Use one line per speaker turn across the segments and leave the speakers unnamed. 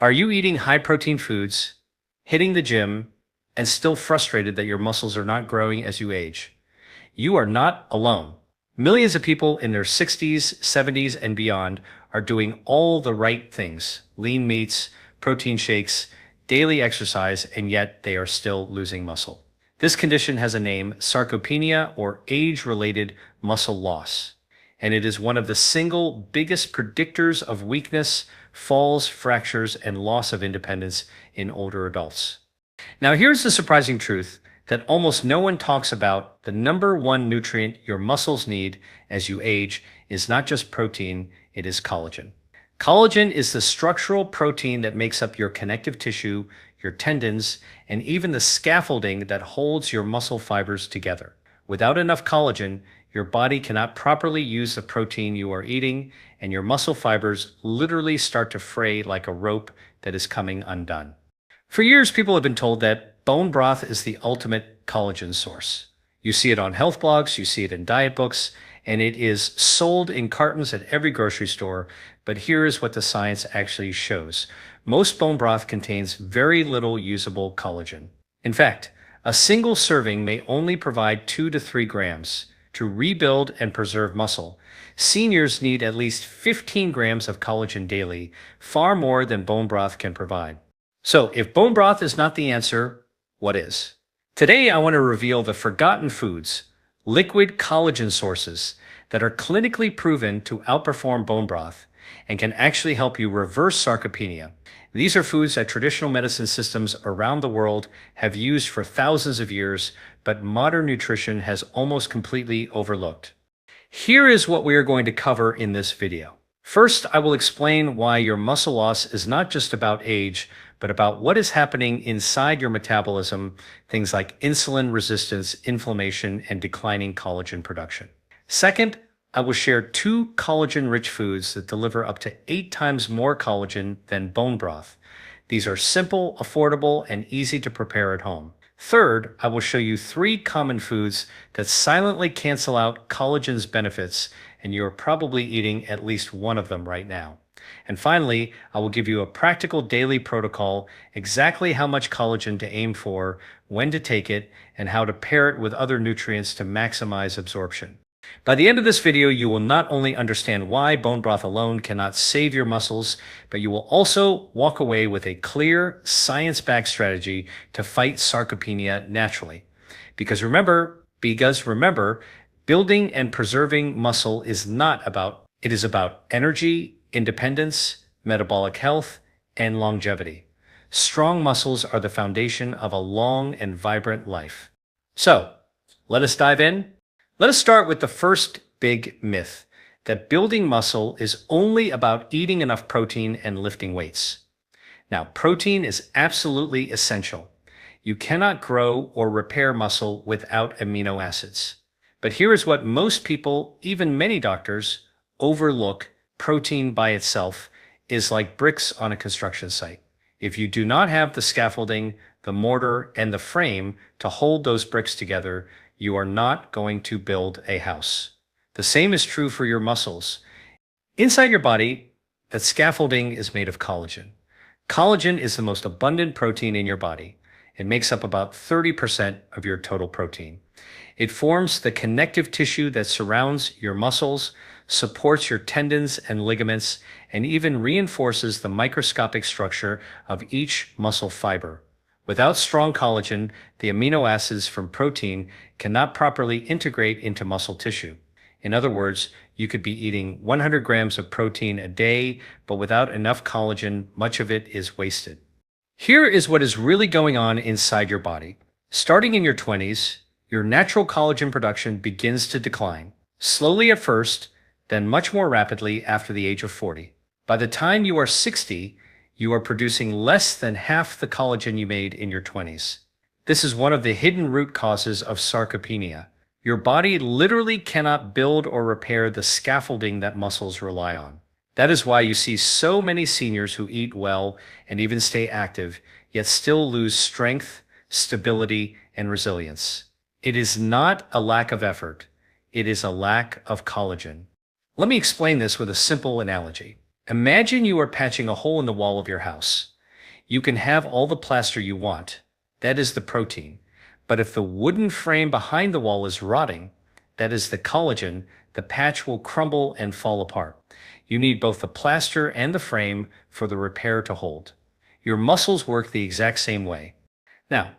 Are you eating high-protein foods, hitting the gym, and still frustrated that your muscles are not growing as you age? You are not alone. Millions of people in their 60s, 70s, and beyond are doing all the right things: lean meats, protein shakes, daily exercise, and yet they are still losing muscle. This condition has a name: sarcopenia, or age-related muscle loss, and it is one of the single biggest predictors of weakness, falls, fractures, and loss of independence in older adults. Now, here's the surprising truth that almost no one talks about. The number one nutrient your muscles need as you age is not just protein, it is collagen. Collagen is the structural protein that makes up your connective tissue, your tendons, and even the scaffolding that holds your muscle fibers together. Without enough collagen, your body cannot properly use the protein you are eating, and your muscle fibers literally start to fray like a rope that is coming undone. For years, people have been told that bone broth is the ultimate collagen source. You see it on health blogs, you see it in diet books, and it is sold in cartons at every grocery store. But here is what the science actually shows. Most bone broth contains very little usable collagen. In fact, a single serving may only provide 2 to 3 grams. To rebuild and preserve muscle, seniors need at least 15 grams of collagen daily, far more than bone broth can provide. So if bone broth is not the answer, what is? Today, I want to reveal the forgotten foods, liquid collagen sources that are clinically proven to outperform bone broth and can actually help you reverse sarcopenia. These are foods that traditional medicine systems around the world have used for thousands of years, but modern nutrition has almost completely overlooked. Here is what we are going to cover in this video. First, I will explain why your muscle loss is not just about age, but about what is happening inside your metabolism, things like insulin resistance, inflammation, and declining collagen production. Second, I will share 2 collagen-rich foods that deliver up to 8 times more collagen than bone broth. These are simple, affordable, and easy to prepare at home. Third, I will show you 3 common foods that silently cancel out collagen's benefits, and you are probably eating at least one of them right now. And finally, I will give you a practical daily protocol, exactly how much collagen to aim for, when to take it, and how to pair it with other nutrients to maximize absorption. By the end of this video, you will not only understand why bone broth alone cannot save your muscles, but you will also walk away with a clear, science-backed strategy to fight sarcopenia naturally. Because remember, building and preserving muscle is about energy, independence, metabolic health, and longevity. Strong muscles are the foundation of a long and vibrant life. So, let us dive in. Let us start with the first big myth, that building muscle is only about eating enough protein and lifting weights. Now, protein is absolutely essential. You cannot grow or repair muscle without amino acids. But here is what most people, even many doctors, overlook: protein by itself is like bricks on a construction site. If you do not have the scaffolding, the mortar, and the frame to hold those bricks together, you are not going to build a house. The same is true for your muscles. Inside your body, that scaffolding is made of collagen. Collagen is the most abundant protein in your body. It makes up about 30% of your total protein. It forms the connective tissue that surrounds your muscles, supports your tendons and ligaments, and even reinforces the microscopic structure of each muscle fiber. Without strong collagen, the amino acids from protein cannot properly integrate into muscle tissue. In other words, you could be eating 100 grams of protein a day, but without enough collagen, much of it is wasted. Here is what is really going on inside your body. Starting in your 20s, your natural collagen production begins to decline, slowly at first, then much more rapidly after the age of 40. By the time you are 60, you are producing less than half the collagen you made in your 20s. This is one of the hidden root causes of sarcopenia. Your body literally cannot build or repair the scaffolding that muscles rely on. That is why you see so many seniors who eat well and even stay active, yet still lose strength, stability, and resilience. It is not a lack of effort. It is a lack of collagen. Let me explain this with a simple analogy. Imagine you are patching a hole in the wall of your house. You can have all the plaster you want. That is the protein. But if the wooden frame behind the wall is rotting, that is the collagen, the patch will crumble and fall apart. You need both the plaster and the frame for the repair to hold. Your muscles work the exact same way. Now,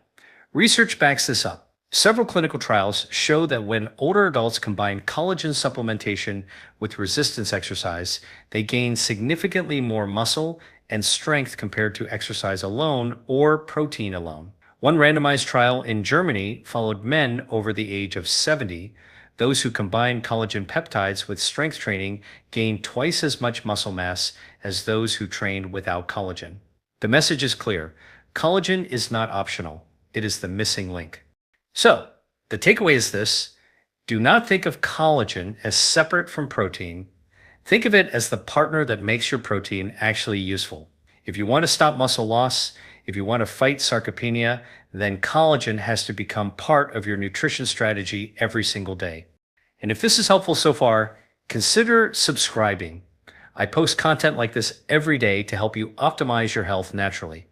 research backs this up. Several clinical trials show that when older adults combine collagen supplementation with resistance exercise, they gain significantly more muscle and strength compared to exercise alone or protein alone. One randomized trial in Germany followed men over the age of 70. Those who combined collagen peptides with strength training gained twice as much muscle mass as those who trained without collagen. The message is clear. Collagen is not optional. It is the missing link. So, the takeaway is this: do not think of collagen as separate from protein. Think of it as the partner that makes your protein actually useful. If you want to stop muscle loss, if you want to fight sarcopenia, then collagen has to become part of your nutrition strategy every single day. And if this is helpful so far, consider subscribing. I post content like this every day to help you optimize your health naturally.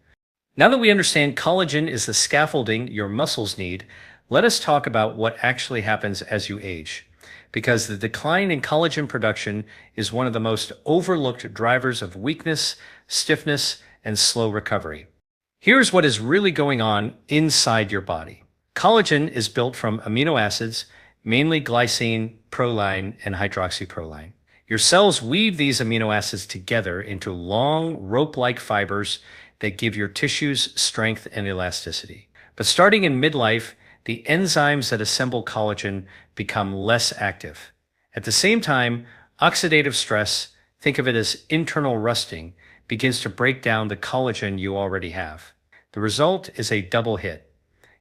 Now that we understand collagen is the scaffolding your muscles need, let us talk about what actually happens as you age. Because the decline in collagen production is one of the most overlooked drivers of weakness, stiffness, and slow recovery. Here's what is really going on inside your body. Collagen is built from amino acids, mainly glycine, proline, and hydroxyproline. Your cells weave these amino acids together into long, rope-like fibers that give your tissues strength and elasticity. But starting in midlife, the enzymes that assemble collagen become less active. At the same time, oxidative stress, think of it as internal rusting, begins to break down the collagen you already have. The result is a double hit.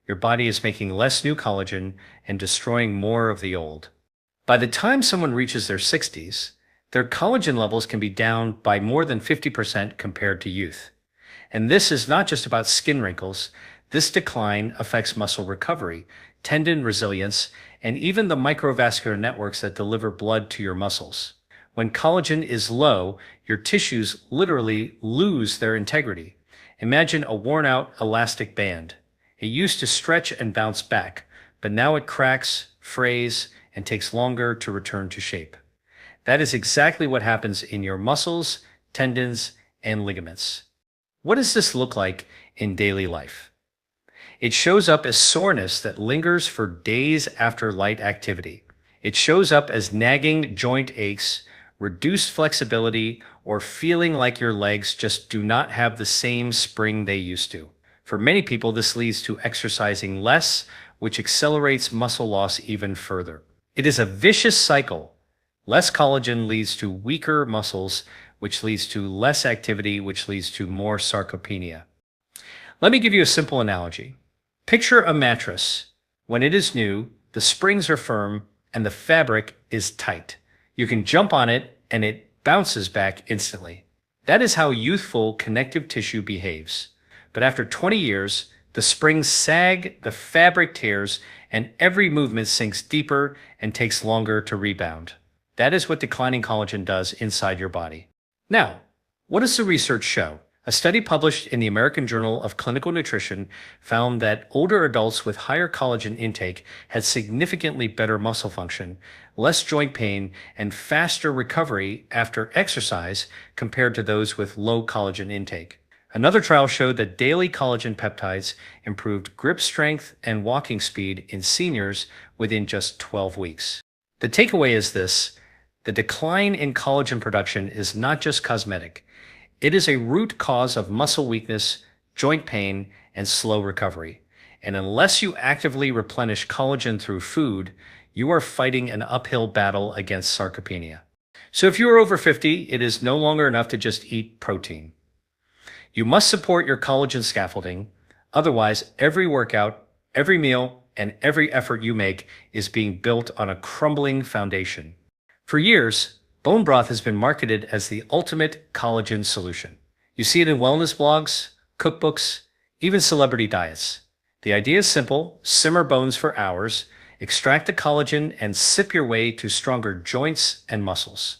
Your body is making less new collagen and destroying more of the old. By the time someone reaches their 60s, their collagen levels can be down by more than 50% compared to youth. And this is not just about skin wrinkles. This decline affects muscle recovery, tendon resilience, and even the microvascular networks that deliver blood to your muscles. When collagen is low, your tissues literally lose their integrity. Imagine a worn-out elastic band. It used to stretch and bounce back, but now it cracks, frays, and takes longer to return to shape. That is exactly what happens in your muscles, tendons, and ligaments. What does this look like in daily life? It shows up as soreness that lingers for days after light activity. It shows up as nagging joint aches, reduced flexibility, or feeling like your legs just do not have the same spring they used to. For many people, this leads to exercising less, which accelerates muscle loss even further. It is a vicious cycle. Less collagen leads to weaker muscles, which leads to less activity, which leads to more sarcopenia. Let me give you a simple analogy. Picture a mattress. When it is new, the springs are firm and the fabric is tight. You can jump on it and it bounces back instantly. That is how youthful connective tissue behaves. But after 20 years, the springs sag, the fabric tears, and every movement sinks deeper and takes longer to rebound. That is what declining collagen does inside your body. Now, what does the research show? A study published in the American Journal of Clinical Nutrition found that older adults with higher collagen intake had significantly better muscle function, less joint pain, and faster recovery after exercise compared to those with low collagen intake. Another trial showed that daily collagen peptides improved grip strength and walking speed in seniors within just 12 weeks. The takeaway is this: the decline in collagen production is not just cosmetic. It is a root cause of muscle weakness, joint pain, and slow recovery. And unless you actively replenish collagen through food, you are fighting an uphill battle against sarcopenia. So if you are over 50, it is no longer enough to just eat protein. You must support your collagen scaffolding. Otherwise, every workout, every meal, and every effort you make is being built on a crumbling foundation. For years, bone broth has been marketed as the ultimate collagen solution. You see it in wellness blogs, cookbooks, even celebrity diets. The idea is simple: simmer bones for hours, extract the collagen, and sip your way to stronger joints and muscles.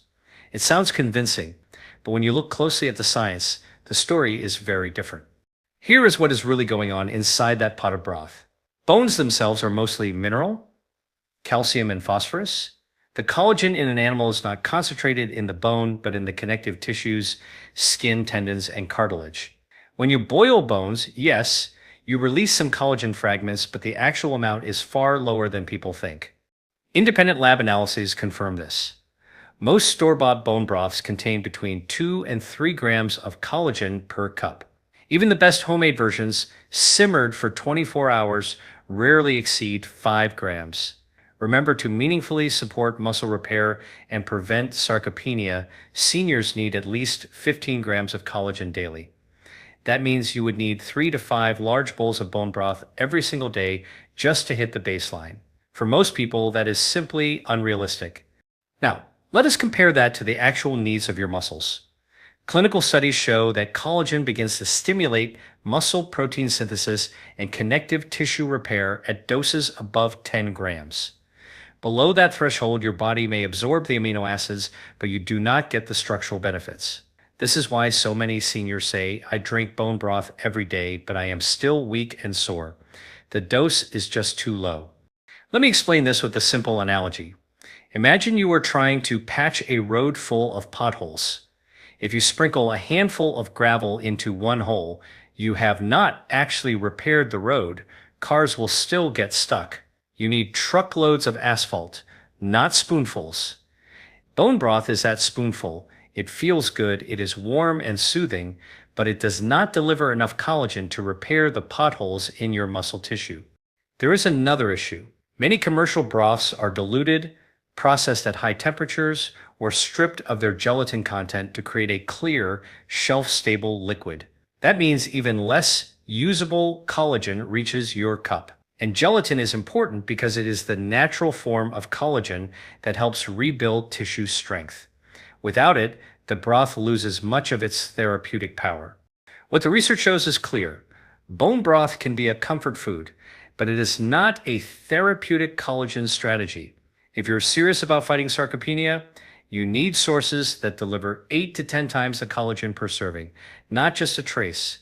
It sounds convincing, But when you look closely at the science, the story is very different. Here is what is really going on inside that pot of broth. Bones themselves are mostly mineral, calcium and phosphorus. The collagen in an animal is not concentrated in the bone, but in the connective tissues, skin, tendons, and cartilage. When you boil bones, yes, you release some collagen fragments, but the actual amount is far lower than people think. Independent lab analyses confirm this. Most store-bought bone broths contain between 2 and 3 grams of collagen per cup. Even the best homemade versions, simmered for 24 hours, rarely exceed 5 grams. Remember, to meaningfully support muscle repair and prevent sarcopenia, seniors need at least 15 grams of collagen daily. That means you would need 3 to 5 large bowls of bone broth every single day just to hit the baseline. For most people, that is simply unrealistic. Now, let us compare that to the actual needs of your muscles. Clinical studies show that collagen begins to stimulate muscle protein synthesis and connective tissue repair at doses above 10 grams. Below that threshold, your body may absorb the amino acids, but you do not get the structural benefits. This is why so many seniors say, "I drink bone broth every day, but I am still weak and sore." The dose is just too low. Let me explain this with a simple analogy. Imagine you are trying to patch a road full of potholes. If you sprinkle a handful of gravel into one hole, you have not actually repaired the road. Cars will still get stuck. You need truckloads of asphalt, not spoonfuls. Bone broth is that spoonful. It feels good, it is warm and soothing, but it does not deliver enough collagen to repair the potholes in your muscle tissue. There is another issue. Many commercial broths are diluted, processed at high temperatures, or stripped of their gelatin content to create a clear, shelf-stable liquid. That means even less usable collagen reaches your cup. And gelatin is important because it is the natural form of collagen that helps rebuild tissue strength. Without it, the broth loses much of its therapeutic power. What the research shows is clear. Bone broth can be a comfort food, but it is not a therapeutic collagen strategy. If you're serious about fighting sarcopenia, you need sources that deliver 8 to 10 times the collagen per serving, not just a trace.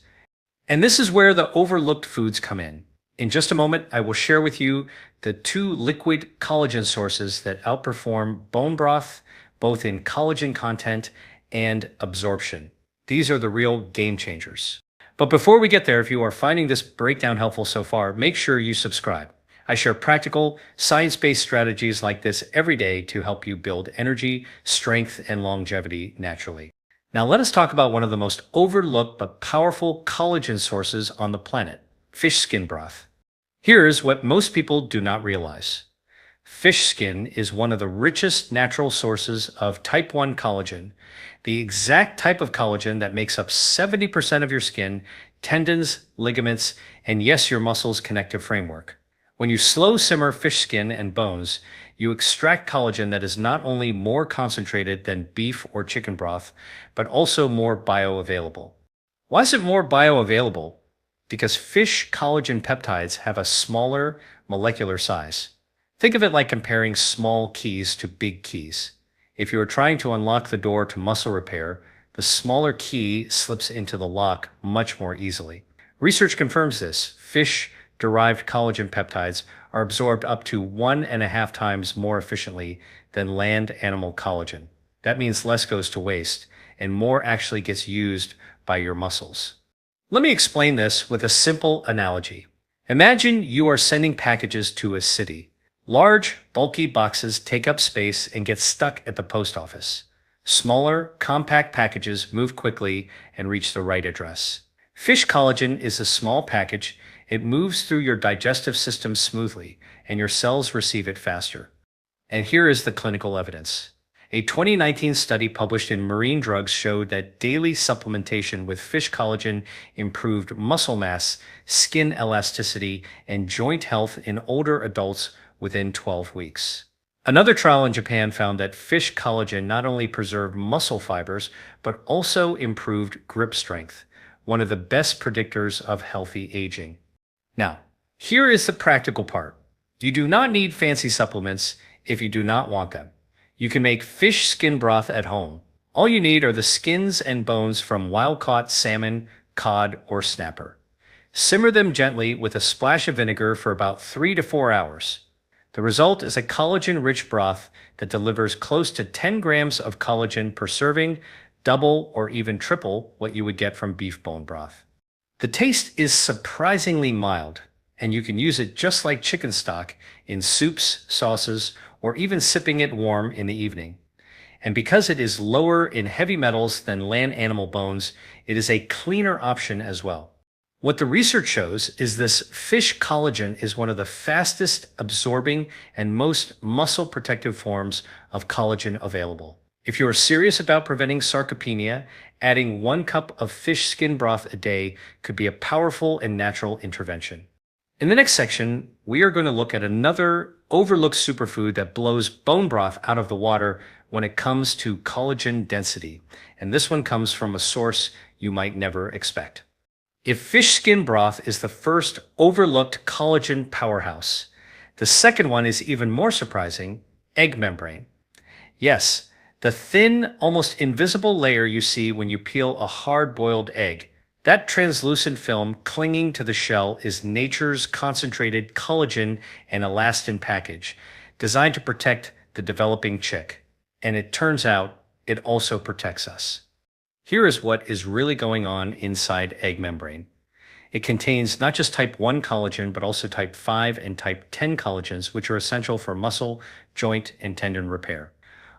And this is where the overlooked foods come in. In just a moment, I will share with you the 2 liquid collagen sources that outperform bone broth, both in collagen content and absorption. These are the real game changers. But before we get there, if you are finding this breakdown helpful so far, make sure you subscribe. I share practical, science-based strategies like this every day to help you build energy, strength, and longevity naturally. Now let us talk about one of the most overlooked but powerful collagen sources on the planet, fish skin broth. Here's what most people do not realize. Fish skin is one of the richest natural sources of type 1 collagen, the exact type of collagen that makes up 70% of your skin, tendons, ligaments, and yes, your muscles' connective framework. When you slow simmer fish skin and bones, you extract collagen that is not only more concentrated than beef or chicken broth, but also more bioavailable. Why is it more bioavailable? Because fish collagen peptides have a smaller molecular size. Think of it like comparing small keys to big keys. If you are trying to unlock the door to muscle repair, the smaller key slips into the lock much more easily. Research confirms this. Fish-derived collagen peptides are absorbed up to 1.5 times more efficiently than land animal collagen. That means less goes to waste, and more actually gets used by your muscles. Let me explain this with a simple analogy. Imagine you are sending packages to a city. Large, bulky boxes take up space and get stuck at the post office. Smaller, compact packages move quickly and reach the right address. Fish collagen is a small package. It moves through your digestive system smoothly, and your cells receive it faster. And here is the clinical evidence. A 2019 study published in Marine Drugs showed that daily supplementation with fish collagen improved muscle mass, skin elasticity, and joint health in older adults within 12 weeks. Another trial in Japan found that fish collagen not only preserved muscle fibers, but also improved grip strength, one of the best predictors of healthy aging. Now, here is the practical part. You do not need fancy supplements if you do not want them. You can make fish skin broth at home. All you need are the skins and bones from wild-caught salmon, cod, or snapper. Simmer them gently with a splash of vinegar for about 3 to 4 hours. The result is a collagen-rich broth that delivers close to 10 grams of collagen per serving, double or even triple what you would get from beef bone broth. The taste is surprisingly mild, and you can use it just like chicken stock in soups, sauces, or even sipping it warm in the evening. And because it is lower in heavy metals than land animal bones, it is a cleaner option as well. What the research shows is this fish collagen is one of the fastest absorbing and most muscle protective forms of collagen available. If you are serious about preventing sarcopenia, adding 1 cup of fish skin broth a day could be a powerful and natural intervention. In the next section, we are going to look at another overlooked superfood that blows bone broth out of the water when it comes to collagen density. And this one comes from a source you might never expect. If fish skin broth is the first overlooked collagen powerhouse, the second one is even more surprising: egg membrane. Yes, the thin, almost invisible layer you see when you peel a hard-boiled egg. That translucent film clinging to the shell is nature's concentrated collagen and elastin package, designed to protect the developing chick. And it turns out it also protects us. Here is what is really going on inside egg membrane. It contains not just type 1 collagen, but also type 5 and type 10 collagens, which are essential for muscle, joint, and tendon repair.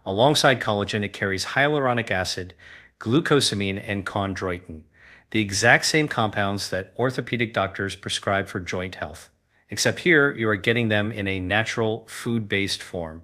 Alongside collagen, it carries hyaluronic acid, glucosamine, and chondroitin, the exact same compounds that orthopedic doctors prescribe for joint health. Except here, you are getting them in a natural, food-based form.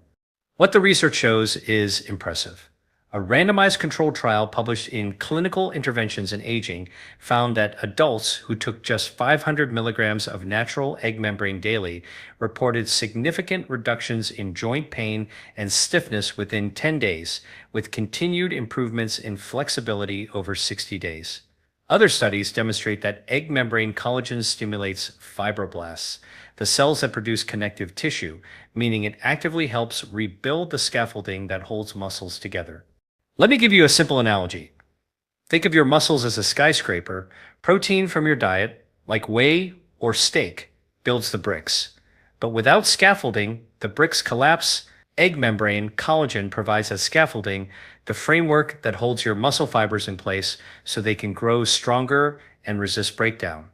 What the research shows is impressive. A randomized controlled trial published in Clinical Interventions in Aging found that adults who took just 500 milligrams of natural egg membrane daily reported significant reductions in joint pain and stiffness within 10 days, with continued improvements in flexibility over 60 days. Other studies demonstrate that egg membrane collagen stimulates fibroblasts, the cells that produce connective tissue, meaning it actively helps rebuild the scaffolding that holds muscles together. Let me give you a simple analogy. Think of your muscles as a skyscraper. Protein from your diet, like whey or steak, builds the bricks. But without scaffolding, the bricks collapse. Egg membrane collagen provides that scaffolding, the framework that holds your muscle fibers in place so they can grow stronger and resist breakdown.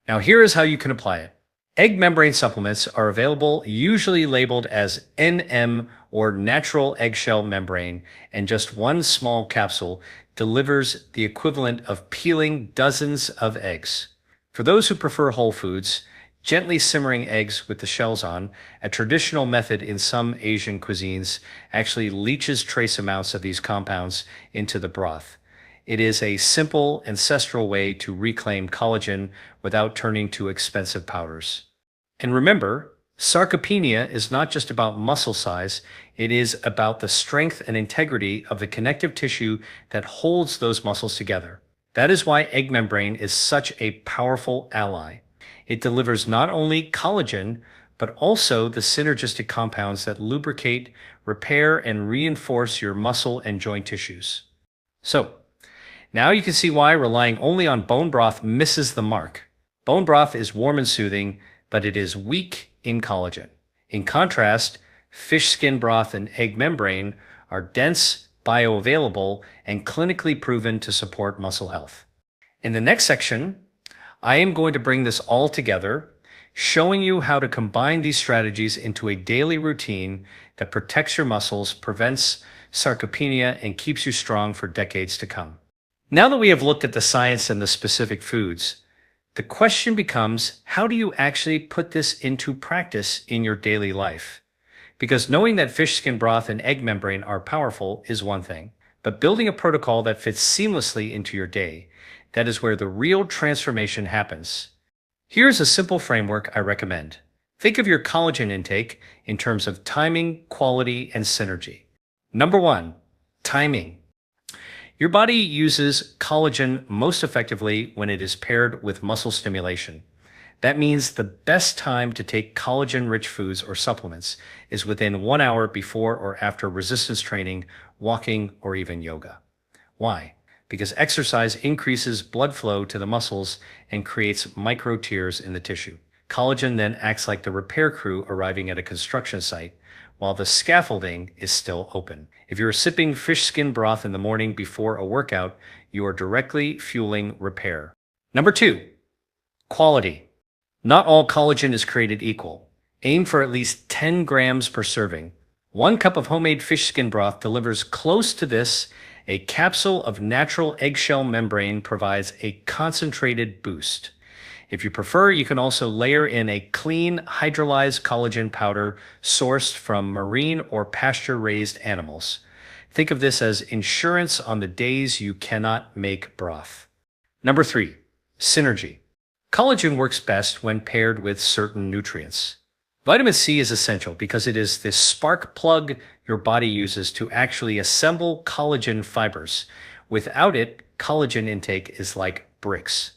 Now here is how you can apply it. Egg membrane supplements are available, usually labeled as NM or natural eggshell membrane, and just 1 small capsule delivers the equivalent of peeling dozens of eggs. For those who prefer whole foods, gently simmering eggs with the shells on, a traditional method in some Asian cuisines, actually leaches trace amounts of these compounds into the broth. It is a simple, ancestral way to reclaim collagen without turning to expensive powders. And remember, sarcopenia is not just about muscle size, it is about the strength and integrity of the connective tissue that holds those muscles together. That is why egg membrane is such a powerful ally. It delivers not only collagen, but also the synergistic compounds that lubricate, repair, and reinforce your muscle and joint tissues. So, now you can see why relying only on bone broth misses the mark. Bone broth is warm and soothing, but it is weak in collagen. In contrast, fish skin broth and egg membrane are dense, bioavailable, and clinically proven to support muscle health. In the next section, I am going to bring this all together, showing you how to combine these strategies into a daily routine that protects your muscles, prevents sarcopenia, and keeps you strong for decades to come. Now that we have looked at the science and the specific foods, the question becomes, how do you actually put this into practice in your daily life? Because knowing that fish skin broth and egg membrane are powerful is one thing, but building a protocol that fits seamlessly into your day, that is where the real transformation happens. Here's a simple framework I recommend. Think of your collagen intake in terms of timing, quality, and synergy. Number 1, timing. Your body uses collagen most effectively when it is paired with muscle stimulation. That means the best time to take collagen-rich foods or supplements is within 1 hour before or after resistance training, walking, or even yoga. Why? Because exercise increases blood flow to the muscles and creates micro tears in the tissue. Collagen then acts like the repair crew arriving at a construction site, while the scaffolding is still open. If you're sipping fish skin broth in the morning before a workout, you are directly fueling repair. Number 2, quality. Not all collagen is created equal. Aim for at least 10 grams per serving. 1 cup of homemade fish skin broth delivers close to this. A capsule of natural eggshell membrane provides a concentrated boost. If you prefer, you can also layer in a clean, hydrolyzed collagen powder sourced from marine or pasture-raised animals. Think of this as insurance on the days you cannot make broth. Number 3, synergy. Collagen works best when paired with certain nutrients. Vitamin C is essential because it is the spark plug your body uses to actually assemble collagen fibers. Without it, collagen intake is like bricks.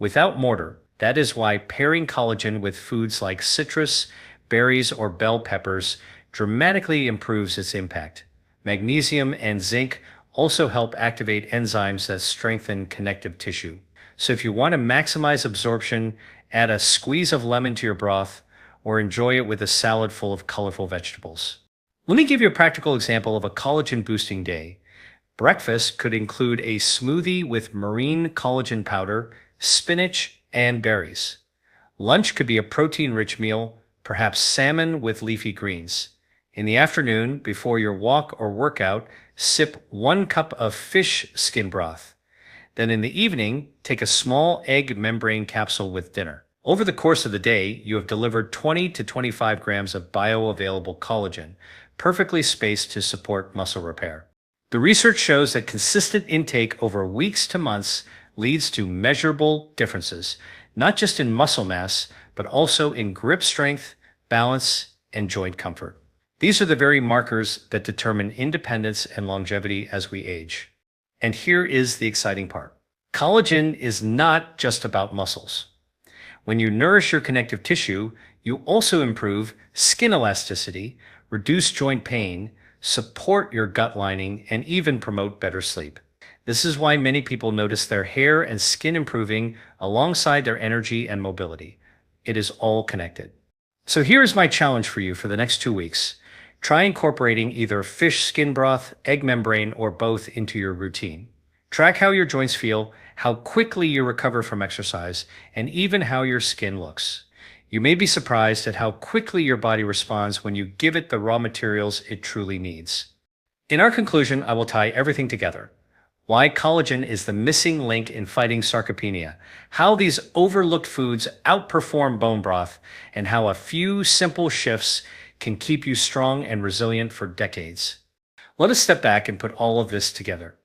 Without mortar, that is why pairing collagen with foods like citrus, berries, or bell peppers dramatically improves its impact. Magnesium and zinc also help activate enzymes that strengthen connective tissue. So if you want to maximize absorption, add a squeeze of lemon to your broth, or enjoy it with a salad full of colorful vegetables. Let me give you a practical example of a collagen-boosting day. Breakfast could include a smoothie with marine collagen powder, spinach, and berries. Lunch could be a protein-rich meal, perhaps salmon with leafy greens. In the afternoon, before your walk or workout, sip 1 cup of fish skin broth. Then in the evening, take a small egg membrane capsule with dinner. Over the course of the day, you have delivered 20 to 25 grams of bioavailable collagen, perfectly spaced to support muscle repair. The research shows that consistent intake over weeks to months leads to measurable differences, not just in muscle mass, but also in grip strength, balance, and joint comfort. These are the very markers that determine independence and longevity as we age. And here is the exciting part. Collagen is not just about muscles. When you nourish your connective tissue, you also improve skin elasticity, reduce joint pain, support your gut lining, and even promote better sleep. This is why many people notice their hair and skin improving alongside their energy and mobility. It is all connected. So here is my challenge for you for the next 2 weeks. Try incorporating either fish skin broth, egg membrane, or both into your routine. Track how your joints feel, how quickly you recover from exercise, and even how your skin looks. You may be surprised at how quickly your body responds when you give it the raw materials it truly needs. In our conclusion, I will tie everything together. Why collagen is the missing link in fighting sarcopenia, how these overlooked foods outperform bone broth, and how a few simple shifts can keep you strong and resilient for decades. Let us step back and put all of this together.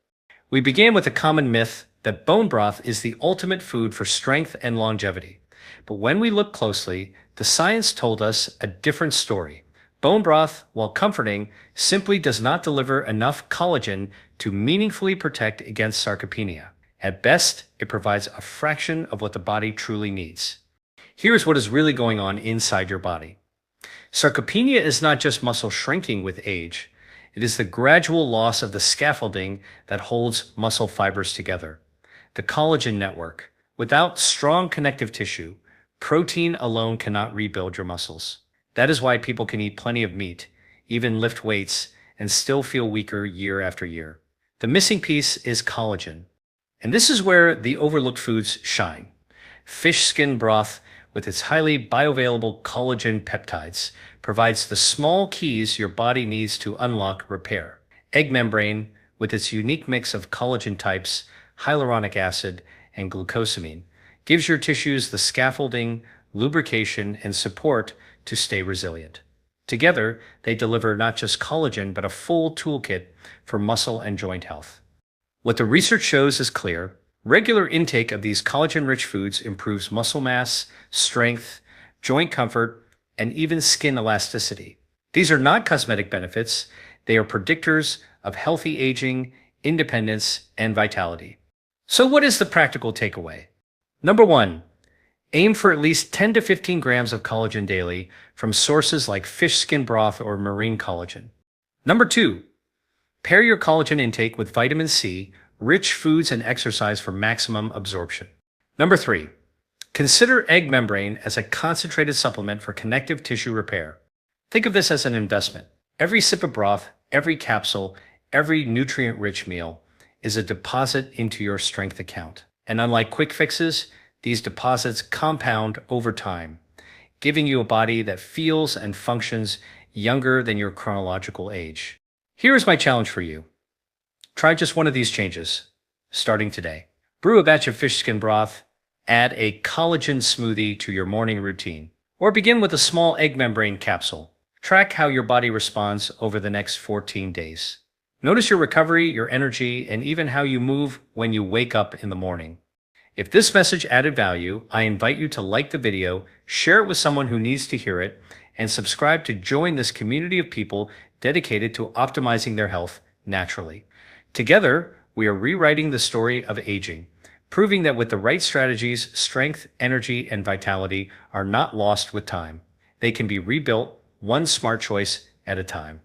We began with a common myth that bone broth is the ultimate food for strength and longevity. But when we look closely, the science told us a different story. Bone broth, while comforting, simply does not deliver enough collagen to meaningfully protect against sarcopenia. At best, it provides a fraction of what the body truly needs. Here's what is really going on inside your body. Sarcopenia is not just muscle shrinking with age. It is the gradual loss of the scaffolding that holds muscle fibers together. The collagen network. Without strong connective tissue, protein alone cannot rebuild your muscles. That is why people can eat plenty of meat, even lift weights, and still feel weaker year after year. The missing piece is collagen. And this is where the overlooked foods shine. Fish skin broth, with its highly bioavailable collagen peptides, provides the small keys your body needs to unlock repair. Egg membrane, with its unique mix of collagen types, hyaluronic acid, and glucosamine, gives your tissues the scaffolding, lubrication, and support to stay resilient. Together, they deliver not just collagen, but a full toolkit for muscle and joint health. What the research shows is clear. Regular intake of these collagen-rich foods improves muscle mass, strength, joint comfort, and even skin elasticity. These are not cosmetic benefits. They are predictors of healthy aging, independence, and vitality. So what is the practical takeaway? Number 1, aim for at least 10 to 15 grams of collagen daily from sources like fish skin broth or marine collagen. Number 2, pair your collagen intake with vitamin C, rich foods and exercise for maximum absorption. Number 3, consider egg membrane as a concentrated supplement for connective tissue repair. Think of this as an investment. Every sip of broth, every capsule, every nutrient-rich meal is a deposit into your strength account. And unlike quick fixes, these deposits compound over time, giving you a body that feels and functions younger than your chronological age. Here is my challenge for you. Try just one of these changes, starting today. Brew a batch of fish skin broth, add a collagen smoothie to your morning routine, or begin with a small egg membrane capsule. Track how your body responds over the next 14 days. Notice your recovery, your energy, and even how you move when you wake up in the morning. If this message added value, I invite you to like the video, share it with someone who needs to hear it, and subscribe to join this community of people dedicated to optimizing their health naturally. Together, we are rewriting the story of aging, proving that with the right strategies, strength, energy, and vitality are not lost with time. They can be rebuilt one smart choice at a time.